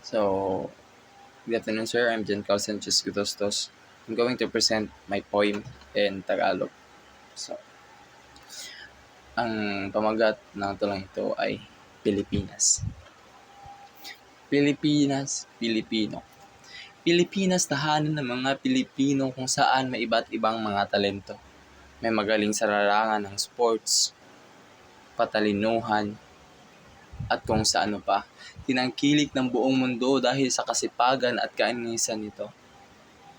So, good afternoon, sir. I'm Giancarlo Sanchez Gutostos. I'm going to present my poem in Tagalog. So, ang pamagat ng tulang ito ay Pilipinas. Pilipinas, Pilipino. Pilipinas, tahanan ng mga Pilipino kung saan may iba't ibang mga talento. May magaling sa larangan ng sports, patalinuhan, at kung sa ano pa. Tinangkilik ng buong mundo dahil sa kasipagan at kainisan nito.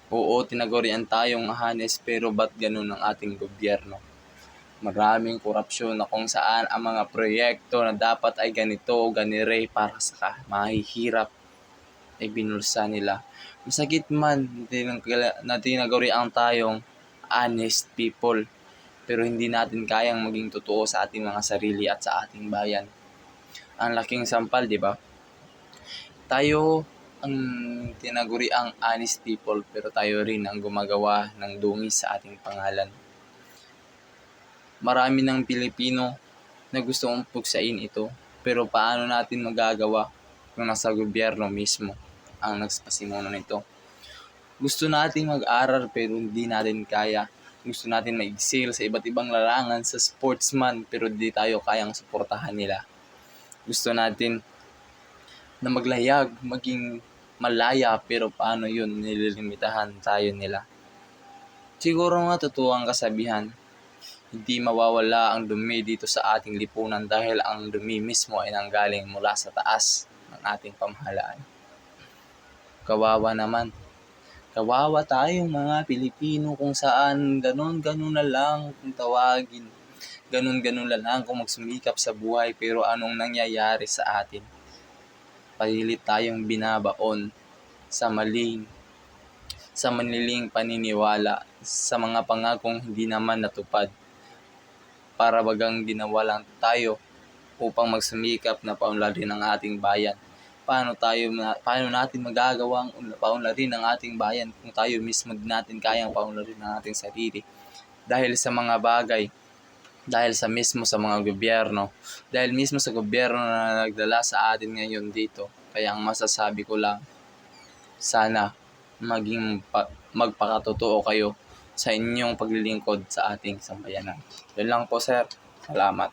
Oo, tinagurian tayong hanes pero ba't ganun ang ating gobyerno? Maraming korupsyon na kung saan ang mga proyekto na dapat ay ganito o ganire para sa mahihirap ay binulsa nila. Masakit man na tinagurian tayong honest people pero hindi natin kayang maging totoo sa ating mga sarili at sa ating bayan. Ang laking sampal, di ba? Tayo ang tinaguriang honest people pero tayo rin ang gumagawa ng dungis sa ating pangalan. Marami ng Pilipino na gusto kong puksain ito pero paano natin magagawa kung nasa gobyerno mismo ang nagpasimuno nito? Gusto natin mag-aral pero hindi natin kaya. Gusto natin mag-excel sa iba't ibang larangan sa sportsman pero hindi tayo kayang suportahan nila. Gusto natin na maglayag, maging malaya pero paano yun nililimitahan tayo nila. Siguro nga totoo ang kasabihan, hindi mawawala ang dumi dito sa ating lipunan dahil ang dumi mismo ay nanggaling mula sa taas ng ating pamahalaan. Kawawa naman. Kawawa tayong mga Pilipino kung saan ganon-ganon na lang kung tawagin. Ganon-ganon na lang kung magsumikap sa buhay pero anong nangyayari sa atin? Palilit tayong binabaon sa maniling paniniwala sa mga pangakong hindi naman natupad. Para bagang ginawa lang tayo upang magsumikap na paunlarin ang ating bayan. Paano natin magagawang paunlarin ang ating bayan kung tayo mismo din natin kayang paunlarin ang ating sarili? Dahil sa mga bagay, dahil sa mga gobyerno, dahil mismo sa gobyerno na nagdala sa atin ngayon dito. Kaya ang masasabi ko lang, sana magpakatotoo kayo sa inyong paglilingkod sa ating sambayanan. Yun lang po, sir. Salamat.